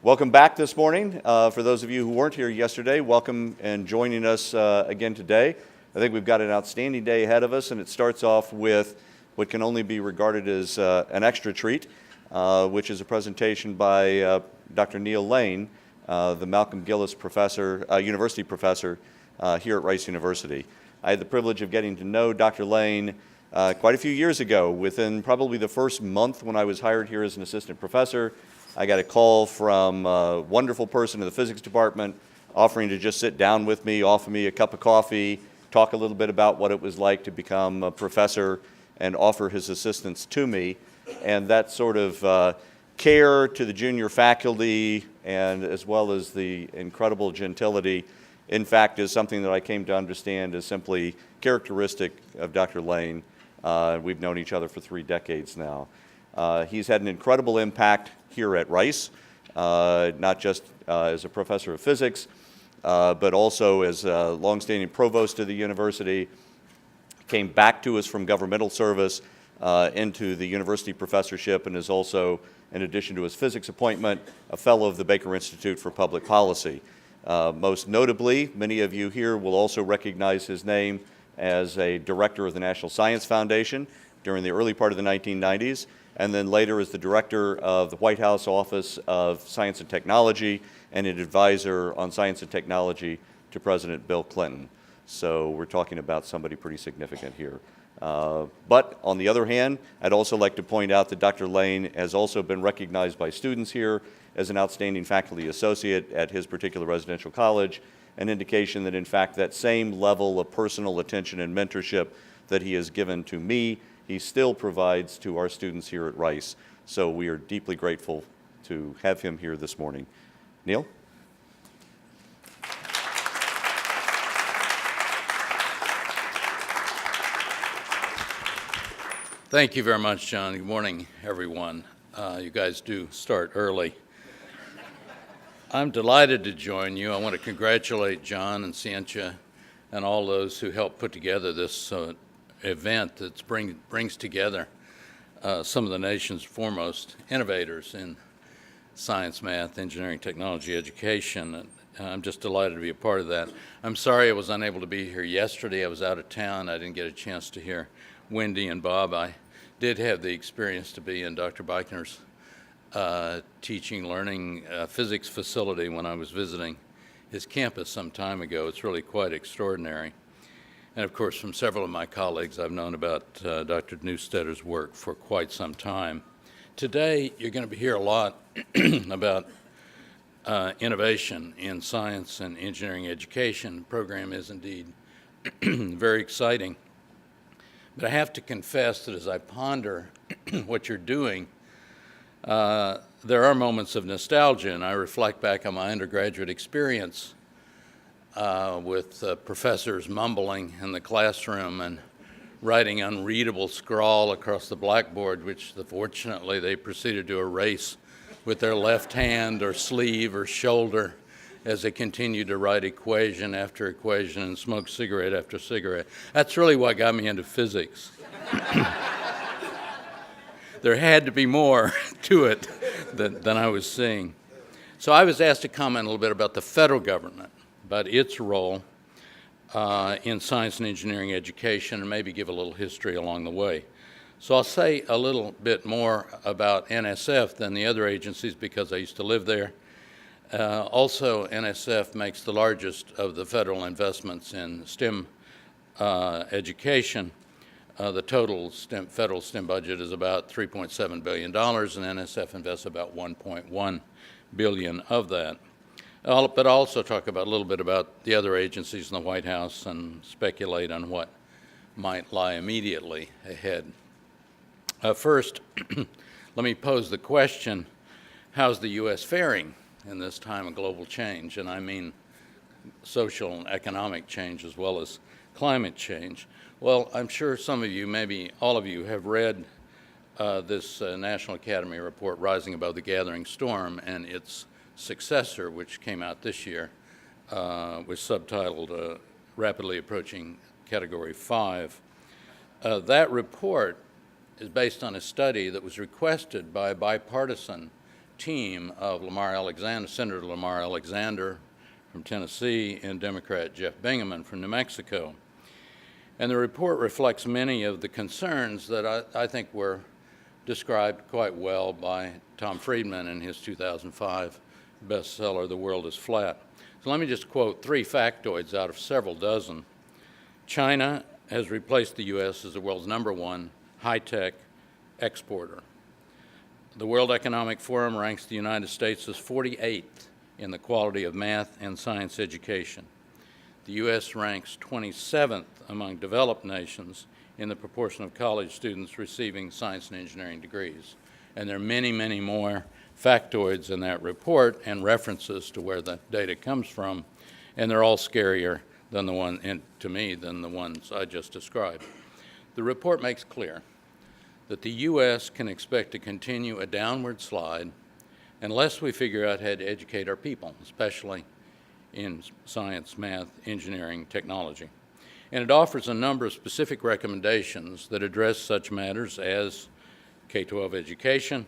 Welcome back this morning. For those of you who weren't here yesterday, welcome and joining us again today. I think we've got an outstanding day ahead of us, and it starts off with what can only be regarded as an extra treat, which is a presentation by Dr. Neal Lane, the Malcolm Gillis professor, university professor here at Rice University. I had the privilege of getting to know Dr. Lane quite a few years ago. Within probably the first month when I was hired here as an assistant professor, I got a call from a wonderful person in the physics department offering to just sit down with me, offer me a cup of coffee, talk a little bit about what it was like to become a professor, and offer his assistance to me. And that sort of care to the junior faculty, and as well as the incredible gentility, in fact, is something that I came to understand is simply characteristic of Dr. Lane. We've known each other for 3 decades now. He's had an incredible impact here at Rice, not just as a professor of physics, but also as a longstanding provost of the university. Came back to us from governmental service into the university professorship, and is also, in addition to his physics appointment, a fellow of the Baker Institute for Public Policy. Most notably, many of you here will also recognize his name as a director of the National Science Foundation during the early part of the 1990s, and then later as the director of the White House Office of Science and Technology and an advisor on science and technology to President Bill Clinton. So we're talking about somebody pretty significant here. But on the other hand, I'd also like to point out that Dr. Lane has also been recognized by students here as an outstanding faculty associate at his particular residential college, an indication that in fact that same level of personal attention and mentorship that he has given to me, he still provides to our students here at Rice. So we are deeply grateful to have him here this morning. Neal? Thank you very much, John. Good morning, everyone. You guys do start early. I'm delighted to join you. I want to congratulate John and Scientia and all those who helped put together this event that brings together some of the nation's foremost innovators in science, math, engineering, technology, education. And I'm just delighted to be a part of that. I'm sorry I was unable to be here yesterday. I was out of town. I didn't get a chance to hear Wendy and Bob. I did have the experience to be in Dr. Beichner's teaching, learning physics facility when I was visiting his campus some time ago. It's really quite extraordinary. And of course, from several of my colleagues, I've known about Dr. Neustetter's work for quite some time. Today, you're going to hear a lot about innovation in science and engineering education. The program is indeed very exciting. But I have to confess that as I ponder what you're doing, there are moments of nostalgia, and I reflect back on my undergraduate experience with professors mumbling in the classroom and writing unreadable scrawl across the blackboard, which fortunately they proceeded to erase with their left hand or sleeve or shoulder as they continued to write equation after equation and smoke cigarette after cigarette. That's really what got me into physics. There had to be more to it than I was seeing. So I was asked to comment a little bit about the federal government, about its role in science and engineering education, and maybe give a little history along the way. So I'll say a little bit more about NSF than the other agencies because I used to live there. Also, NSF makes the largest of the federal investments in STEM education. The total federal STEM budget is about $3.7 billion, and NSF invests about $1.1 billion of that. But I'll also talk about a little bit about the other agencies in the White House and speculate on what might lie immediately ahead. First, let me pose the question, how's the U.S. faring in this time of global change? And I mean social and economic change as well as climate change. Well, I'm sure some of you, maybe all of you, have read this National Academy report, Rising Above the Gathering Storm, and its successor, which came out this year, was subtitled Rapidly Approaching Category 5. That report is based on a study that was requested by a bipartisan team of Senator Lamar Alexander from Tennessee and Democrat Jeff Bingaman from New Mexico. And the report reflects many of the concerns that I think were described quite well by Tom Friedman in his 2005 bestseller, The World is Flat. So let me just quote 3 factoids out of several dozen. China has replaced the U.S. as the world's #1 high-tech exporter. The World Economic Forum ranks the United States as 48th in the quality of math and science education. The U.S. ranks 27th among developed nations in the proportion of college students receiving science and engineering degrees. And there are many, many more factoids in that report and references to where the data comes from, and they're all scarier than the one, and to me, than the ones I just described. The report makes clear that the U.S. can expect to continue a downward slide unless we figure out how to educate our people, especially in science, math, engineering, technology. And it offers a number of specific recommendations that address such matters as K-12 education,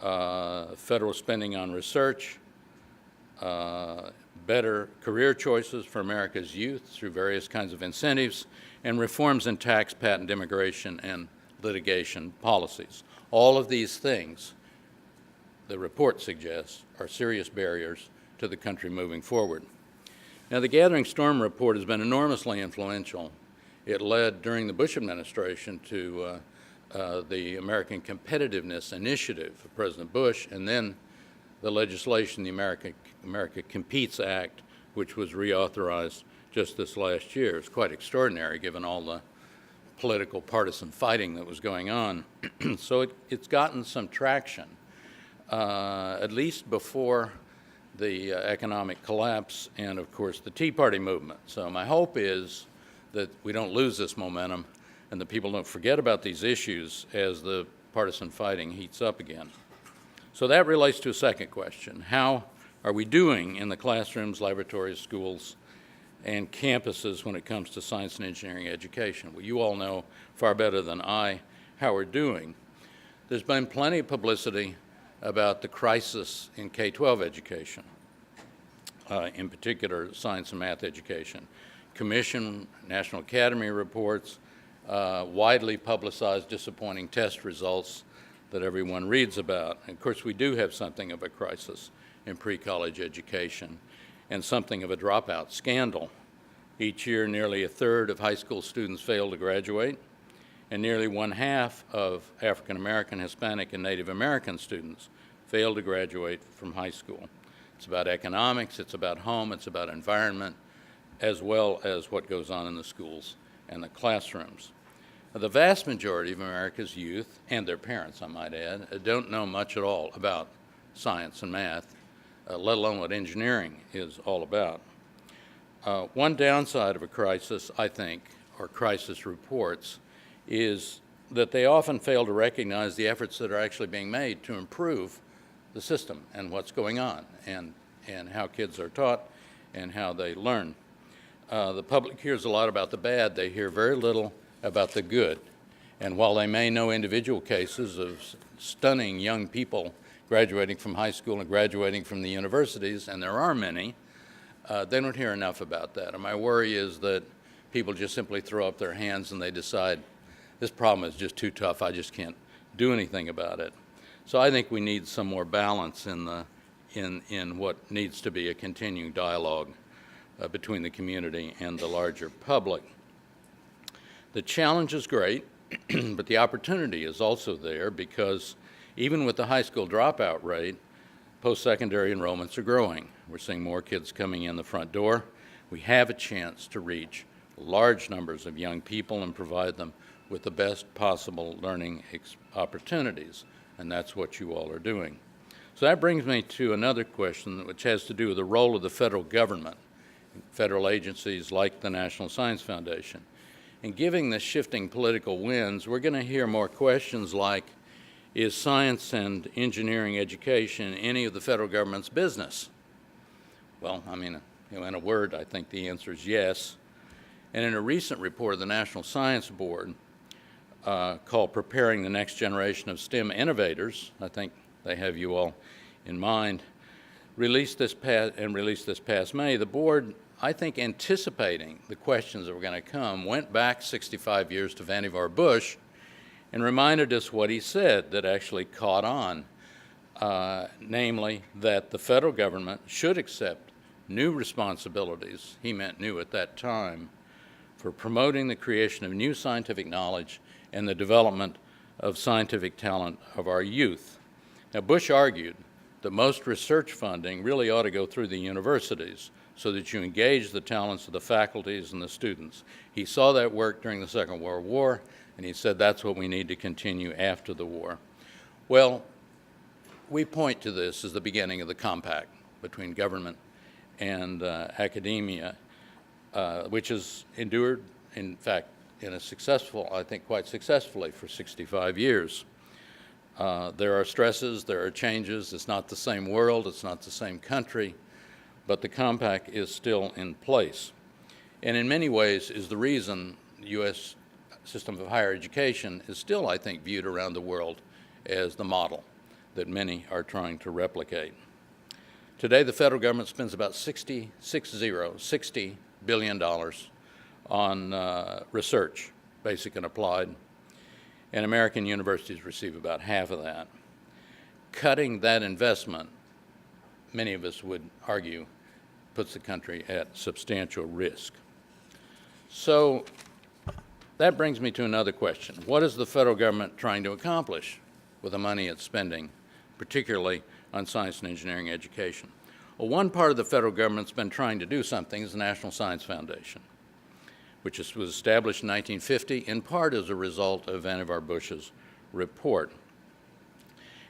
federal spending on research, better career choices for America's youth through various kinds of incentives, and reforms in tax, patent, immigration, and litigation policies. All of these things, the report suggests, are serious barriers to the country moving forward. Now, the Gathering Storm report has been enormously influential. It led during the Bush administration to the American Competitiveness Initiative of President Bush, and then the legislation, the America Competes Act, which was reauthorized just this last year. It's quite extraordinary given all the political partisan fighting that was going on. So it's gotten some traction, at least before the economic collapse and, of course, the Tea Party movement. So my hope is that we don't lose this momentum and that people don't forget about these issues as the partisan fighting heats up again. So that relates to a second question. How are we doing in the classrooms, laboratories, schools, and campuses when it comes to science and engineering education? Well, you all know far better than I how we're doing. There's been plenty of publicity about the crisis in K-12 education, in particular science and math education. Commission, National Academy reports, widely publicized disappointing test results that everyone reads about. And of course, we do have something of a crisis in pre-college education and something of a dropout scandal. Each year, nearly a third of high school students fail to graduate, and nearly 1/2 of African American, Hispanic, and Native American students fail to graduate from high school. It's about economics, it's about home, it's about environment, as well as what goes on in the schools and the classrooms. The vast majority of America's youth, and their parents, I might add, don't know much at all about science and math, let alone what engineering is all about. One downside of a crisis, I think, or crisis reports, is that they often fail to recognize the efforts that are actually being made to improve the system and what's going on and how kids are taught and how they learn. The public hears a lot about the bad. They hear very little about the good. And while they may know individual cases of stunning young people graduating from high school and graduating from the universities, and there are many, they don't hear enough about that. And my worry is that people just simply throw up their hands and they decide, this problem is just too tough, I just can't do anything about it. So I think we need some more balance in what needs to be a continuing dialogue between the community and the larger public. The challenge is great, but the opportunity is also there because even with the high school dropout rate, post-secondary enrollments are growing. We're seeing more kids coming in the front door. We have a chance to reach large numbers of young people and provide them with the best possible learning opportunities, and that's what you all are doing. So that brings me to another question which has to do with the role of the federal government, federal agencies like the National Science Foundation. And given the shifting political winds, we're going to hear more questions like, is science and engineering education any of the federal government's business? Well, I mean, in a word, I think the answer is yes. And in a recent report of the National Science Board called Preparing the Next Generation of STEM Innovators, I think they have you all in mind, released this past May. The board, I think, anticipating the questions that were going to come, went back 65 years to Vannevar Bush and reminded us what he said that actually caught on, namely that the federal government should accept new responsibilities, he meant new at that time, for promoting the creation of new scientific knowledge and the development of scientific talent of our youth. Now, Bush argued that most research funding really ought to go through the universities so that you engage the talents of the faculties and the students. He saw that work during the Second World War, and he said that's what we need to continue after the war. Well, we point to this as the beginning of the compact between government and academia, which has endured, in fact, in a successful, I think quite successfully, for 65 years. There are stresses, there are changes. It's not the same world, it's not the same country, but the compact is still in place. And in many ways is the reason the U.S. system of higher education is still, I think, viewed around the world as the model that many are trying to replicate. Today, the federal government spends about $60 billion on research, basic and applied, and American universities receive about half of that. Cutting that investment, many of us would argue, puts the country at substantial risk. So that brings me to another question. What is the federal government trying to accomplish with the money it's spending, particularly on science and engineering education? Well, one part of the federal government's been trying to do something is the National Science Foundation, which was established in 1950, in part as a result of Vannevar Bush's report.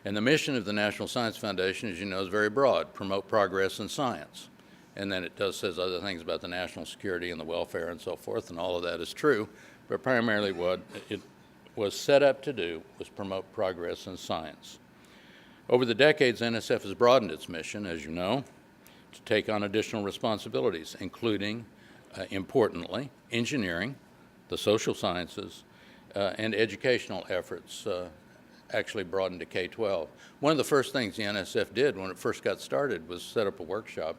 And the mission of the National Science Foundation, as you know, is very broad: promote progress in science. And then it says other things about the national security and the welfare and so forth, and all of that is true, but primarily what it was set up to do was promote progress in science. Over the decades, NSF has broadened its mission, as you know, to take on additional responsibilities, including, importantly, engineering, the social sciences, and educational efforts actually broadened to K-12. One of the first things the NSF did when it first got started was set up a workshop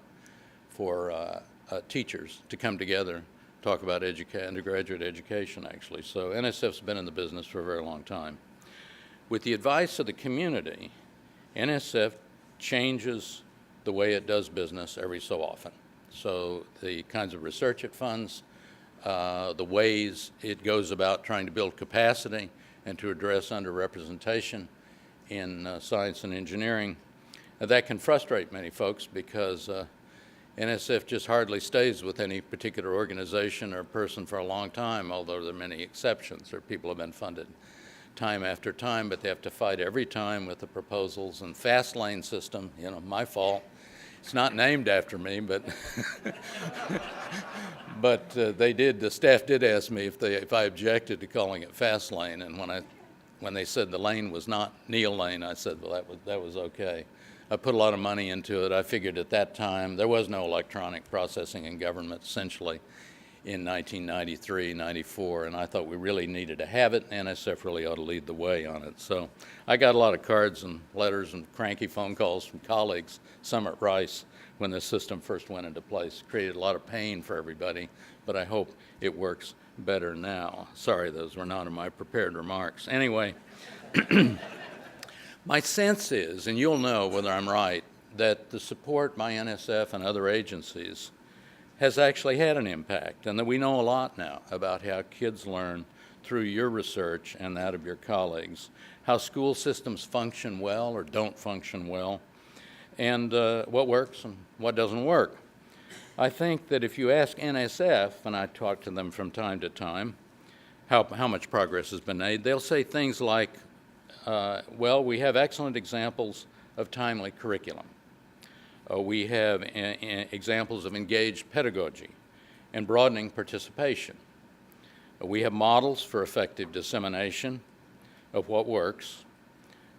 for teachers to come together, talk about undergraduate education, actually. So NSF's been in the business for a very long time. With the advice of the community, NSF changes the way it does business every so often. So the kinds of research it funds, the ways it goes about trying to build capacity and to address underrepresentation in science and engineering, that can frustrate many folks because NSF just hardly stays with any particular organization or person for a long time, although there are many exceptions. There are people who have been funded time after time, but they have to fight every time with the proposals and Fastlane system, you know, my fault. It's not named after me, but but the staff did ask me if I objected to calling it Fastlane, and when they said the lane was not Neal Lane, I said, well, that was okay. I put a lot of money into it. I figured at that time there was no electronic processing in government, essentially, in 1993, 94, and I thought we really needed to have it, and NSF really ought to lead the way on it. So I got a lot of cards and letters and cranky phone calls from colleagues, some at Rice, when the system first went into place. It created a lot of pain for everybody, but I hope it works better now. Sorry, those were not in my prepared remarks. Anyway, my sense is, and you'll know whether I'm right, that the support by NSF and other agencies has actually had an impact, and that we know a lot now about how kids learn through your research and that of your colleagues, how school systems function well or don't function well, and what works and what doesn't work. I think that if you ask NSF, and I talk to them from time to time, how much progress has been made, they'll say things like, well, we have excellent examples of timely curriculum. We have examples of engaged pedagogy and broadening participation. We have models for effective dissemination of what works,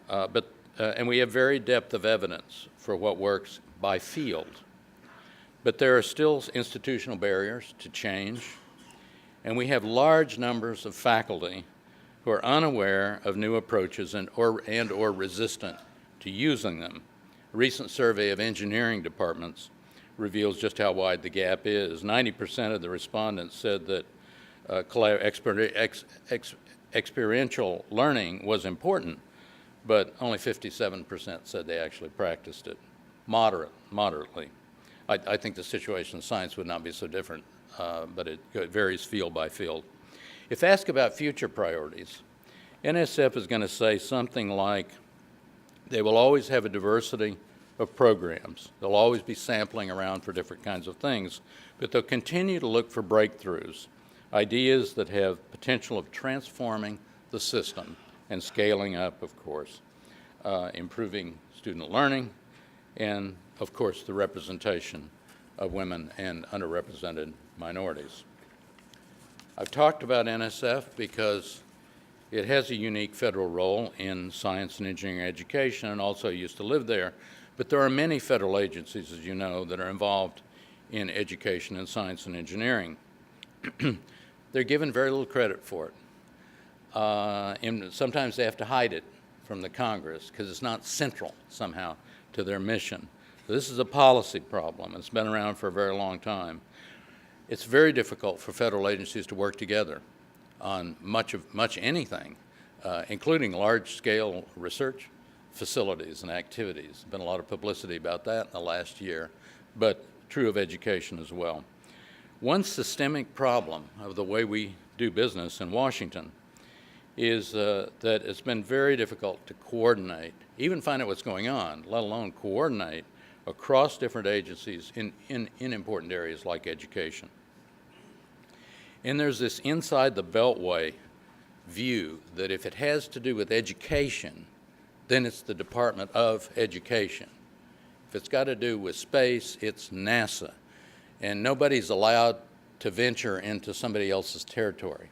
and we have varied depth of evidence for what works by field. But there are still institutional barriers to change, and we have large numbers of faculty who are unaware of new approaches and or resistant to using them. A recent survey of engineering departments reveals just how wide the gap is. 90% of the respondents said that experiential learning was important, but only 57% said they actually practiced it moderately. I think the situation in science would not be so different, but it varies field by field. If asked about future priorities, NSF is going to say something like they will always have a diversity of programs. They'll always be sampling around for different kinds of things, but they'll continue to look for breakthroughs, ideas that have potential of transforming the system and scaling up, of course, improving student learning, and, of course, the representation of women and underrepresented minorities. I've talked about NSF because it has a unique federal role in science and engineering education, and also used to live there. But there are many federal agencies, as you know, that are involved in education and science and engineering. They're given very little credit for it. And sometimes they have to hide it from the Congress because it's not central somehow to their mission. This is a policy problem. It's been around for a very long time. It's very difficult for federal agencies to work together on much anything, including large-scale research facilities and activities. There's been a lot of publicity about that in the last year, but true of education as well. One systemic problem of the way we do business in Washington is that it's been very difficult to coordinate, even find out what's going on, let alone coordinate across different agencies in important areas like education. And there's this inside the Beltway view that if it has to do with education, then it's the Department of Education. If it's got to do with space, it's NASA. And nobody's allowed to venture into somebody else's territory.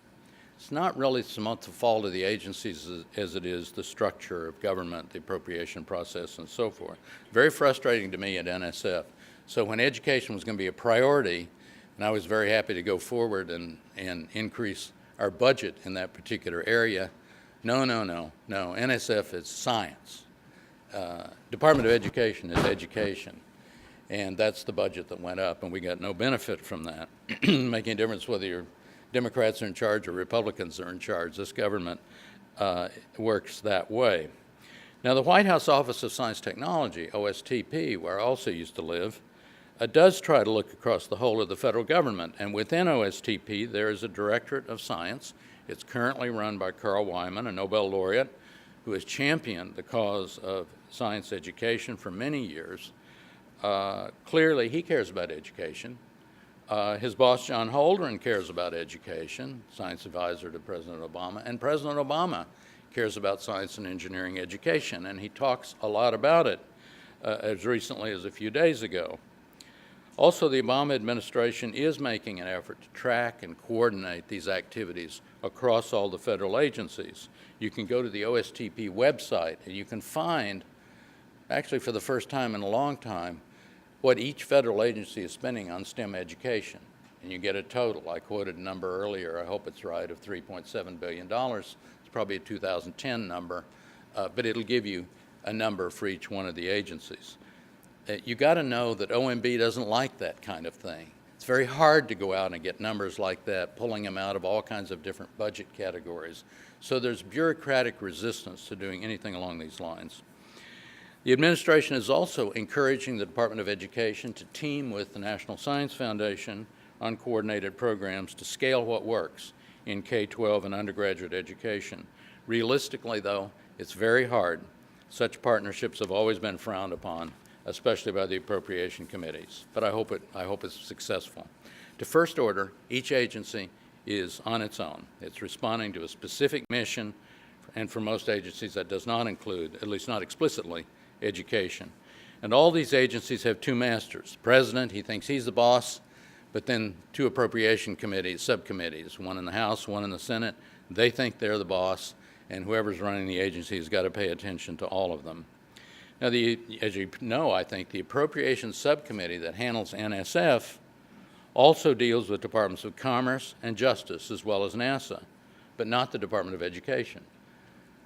It's not really so much the fault of the agencies as it is the structure of government, the appropriation process, and so forth. Very frustrating to me at NSF. So when education was going to be a priority, and I was very happy to go forward and increase our budget in that particular area, no. NSF is science. Department of Education is education. And that's the budget that went up, and we got no benefit from that, making a difference whether you're Democrats are in charge or Republicans are in charge. This government works that way. Now, the White House Office of Science Technology, OSTP, where I also used to live, does try to look across the whole of the federal government. And within OSTP, there is a Directorate of Science. It's currently run by Carl Wyman, a Nobel laureate, who has championed the cause of science education for many years. Clearly, he cares about education. His boss, John Holdren, cares about education, science advisor to President Obama, and President Obama cares about science and engineering education, and he talks a lot about it as recently as a few days ago. Also, the Obama administration is making an effort to track and coordinate these activities across all the federal agencies. You can go to the OSTP website and you can find, actually for the first time in a long time, what each federal agency is spending on STEM education. And you get a total. I quoted a number earlier, I hope it's right, of $3.7 billion. It's probably a 2010 number, but it'll give you a number for each one of the agencies. You got to know that OMB doesn't like that kind of thing. It's very hard to go out and get numbers like that, pulling them out of all kinds of different budget categories. So there's bureaucratic resistance to doing anything along these lines. The administration is also encouraging the Department of Education to team with the National Science Foundation on coordinated programs to scale what works in K-12 and undergraduate education. Realistically, though, it's very hard. Such partnerships have always been frowned upon, especially by the appropriation committees, but I hope it's successful. To first order, each agency is on its own. It's responding to a specific mission, and for most agencies that does not include, at least not explicitly, education. And all these agencies have two masters. The president, he thinks he's the boss, but then two appropriation committees, subcommittees, one in the House, one in the Senate. They think they're the boss, and whoever's running the agency has got to pay attention to all of them. Now, as you know, I think the Appropriations Subcommittee that handles NSF also deals with Departments of Commerce and Justice, as well as NASA, but not the Department of Education.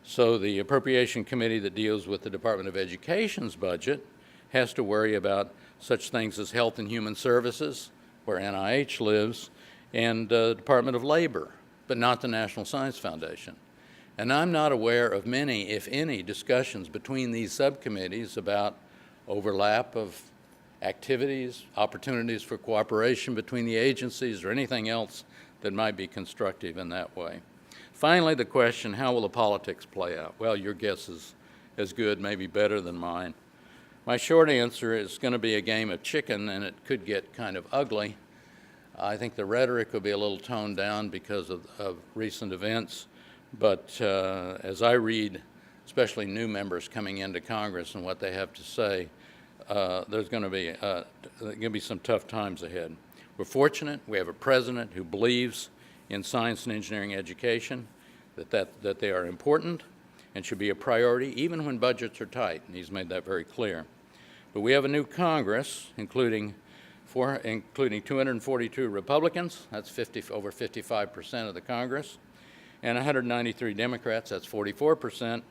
So the Appropriation Committee that deals with the Department of Education's budget has to worry about such things as Health and Human Services, where NIH lives, and the Department of Labor, but not the National Science Foundation. And I'm not aware of many, if any, discussions between these subcommittees about overlap of activities, opportunities for cooperation between the agencies, or anything else that might be constructive in that way. Finally, the question, how will the politics play out? Well, your guess is as good, maybe better than mine. My short answer is going to be a game of chicken, and it could get kind of ugly. I think the rhetoric will be a little toned down because of recent events, but as I read, especially new members coming into Congress and what they have to say, there's going to be some tough times ahead. We're fortunate. We have a president who believes in science and engineering education, that they are important and should be a priority even when budgets are tight, and he's made that very clear. But we have a new Congress, including 242 Republicans, that's over 55% of the Congress, and 193 Democrats, that's 44%,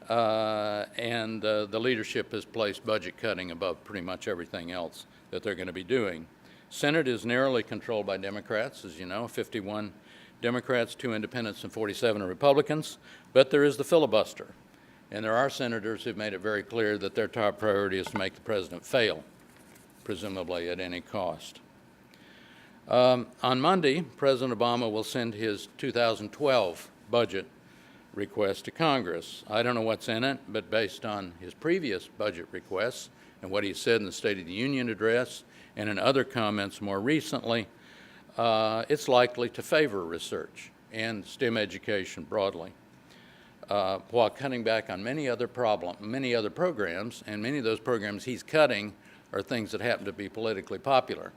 and the leadership has placed budget cutting above pretty much everything else that they're going to be doing. Senate is narrowly controlled by Democrats, as you know, 51 Democrats, 2 independents, and 47 Republicans, but there is the filibuster. And there are senators who've made it very clear that their top priority is to make the president fail, presumably at any cost. On Monday, President Obama will send his 2012 budget request to Congress. I don't know what's in it, but based on his previous budget requests and what he said in the State of the Union address and in other comments more recently, it's likely to favor research and STEM education broadly, while cutting back on many other programs, and many of those programs he's cutting are things that happen to be politically popular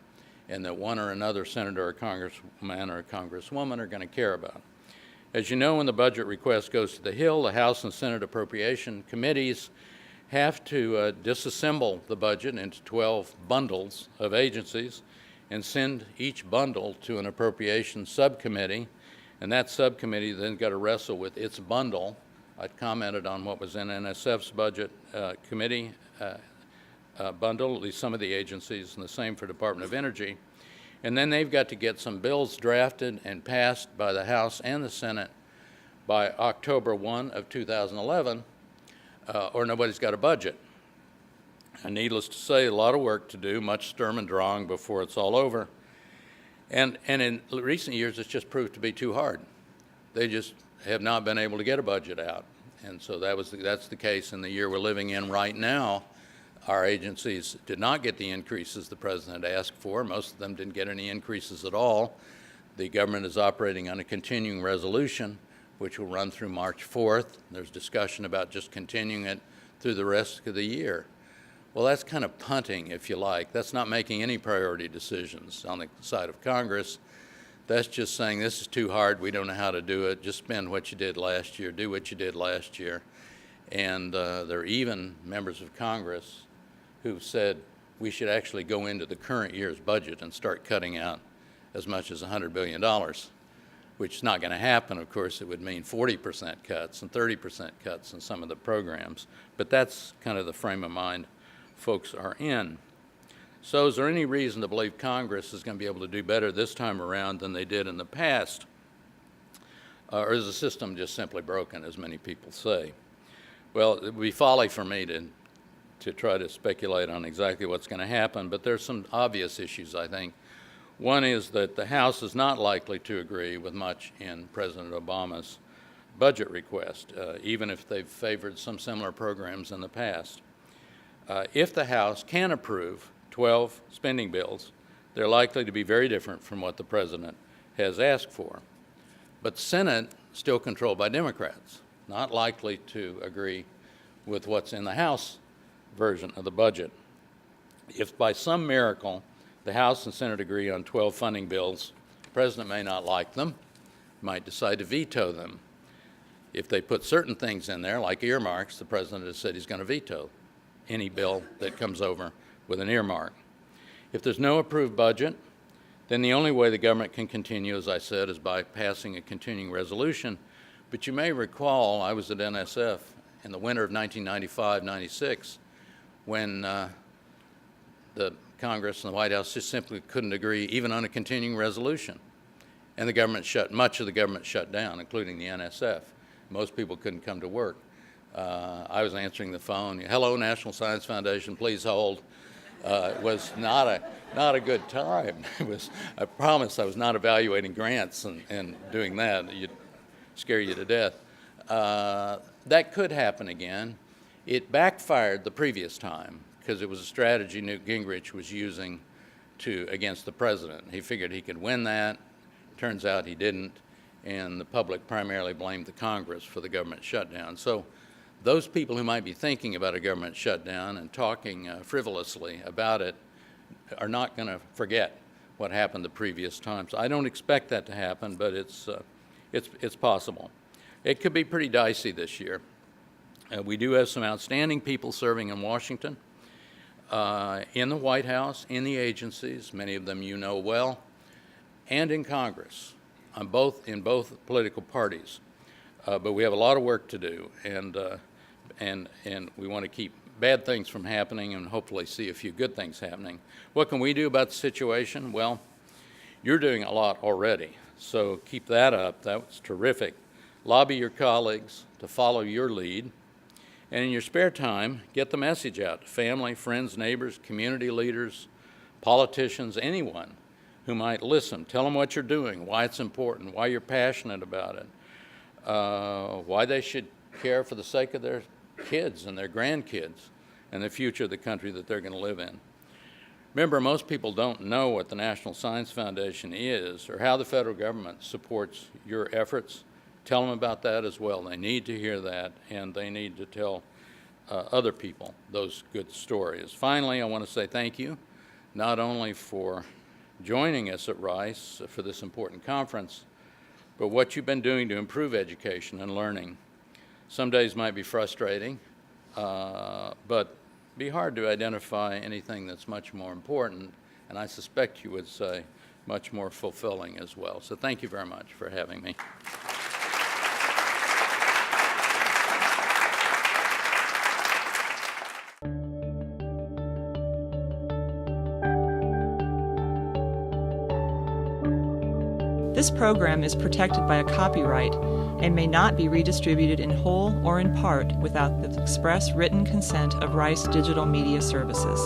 and that one or another senator or congressman or congresswoman are going to care about. As you know, when the budget request goes to the Hill, the House and Senate appropriation committees have to disassemble the budget into 12 bundles of agencies and send each bundle to an appropriations subcommittee, and that subcommittee then got to wrestle with its bundle. I commented on what was in NSF's budget committee bundle, at least some of the agencies, and the same for Department of Energy. And then they've got to get some bills drafted and passed by the House and the Senate by October 1 of 2011, or nobody's got a budget. And needless to say, a lot of work to do, much Sturm und Drang before it's all over. And in recent years, it's just proved to be too hard. They just have not been able to get a budget out. And so that's the case in the year we're living in right now. Our agencies did not get the increases the president asked for. Most of them didn't get any increases at all. The government is operating on a continuing resolution, which will run through March 4th. There's discussion about just continuing it through the rest of the year. Well, that's kind of punting, if you like. That's not making any priority decisions on the side of Congress. That's just saying this is too hard, we don't know how to do it, just spend what you did last year, do what you did last year. And there are even members of Congress who've said we should actually go into the current year's budget and start cutting out as much as $100 billion, which is not going to happen. Of course, it would mean 40% cuts and 30% cuts in some of the programs. But that's kind of the frame of mind folks are in. So is there any reason to believe Congress is going to be able to do better this time around than they did in the past? Or is the system just simply broken, as many people say? Well, it would be folly for me to try to speculate on exactly what's going to happen, but there's some obvious issues, I think. One is that the House is not likely to agree with much in President Obama's budget request, even if they've favored some similar programs in the past. If the House can approve 12 spending bills, they're likely to be very different from what the president has asked for. But the Senate, still controlled by Democrats, not likely to agree with what's in the House version of the budget. If by some miracle the House and Senate agree on 12 funding bills, the president may not like them, might decide to veto them. If they put certain things in there, like earmarks, the president has said he's going to veto any bill that comes over with an earmark. If there's no approved budget, then the only way the government can continue, as I said, is by passing a continuing resolution. But you may recall, I was at NSF in the winter of 1995-96 when the Congress and the White House just simply couldn't agree even on a continuing resolution. And the government much of the government shut down, including the NSF. Most people couldn't come to work. I was answering the phone. Hello, National Science Foundation, please hold. It was not a good time. I promised I was not evaluating grants and doing that. It'd scare you to death. That could happen again. It backfired the previous time because it was a strategy Newt Gingrich was using against the president. He figured he could win that. Turns out he didn't, and the public primarily blamed the Congress for the government shutdown. So those people who might be thinking about a government shutdown and talking frivolously about it are not going to forget what happened the previous times. I don't expect that to happen, but it's possible. It could be pretty dicey this year. We do have some outstanding people serving in Washington, in the White House, in the agencies, many of them you know well, and in Congress, in both political parties. But we have a lot of work to do, and we want to keep bad things from happening and hopefully see a few good things happening. What can we do about the situation? Well, you're doing a lot already, so keep that up. That was terrific. Lobby your colleagues to follow your lead, and in your spare time, get the message out to family, friends, neighbors, community leaders, politicians, anyone who might listen. Tell them what you're doing, why it's important, why you're passionate about it, why they should care for the sake of their kids and their grandkids and the future of the country that they're going to live in. Remember, most people don't know what the National Science Foundation is or how the federal government supports your efforts. Tell them about that as well. They need to hear that, and they need to tell other people those good stories. Finally, I want to say thank you, not only for joining us at Rice for this important conference, but what you've been doing to improve education and learning. Some days might be frustrating, but be hard to identify anything that's much more important, and I suspect you would say much more fulfilling as well. So thank you very much for having me. This program is protected by a copyright and may not be redistributed in whole or in part without the express written consent of Rice Digital Media Services.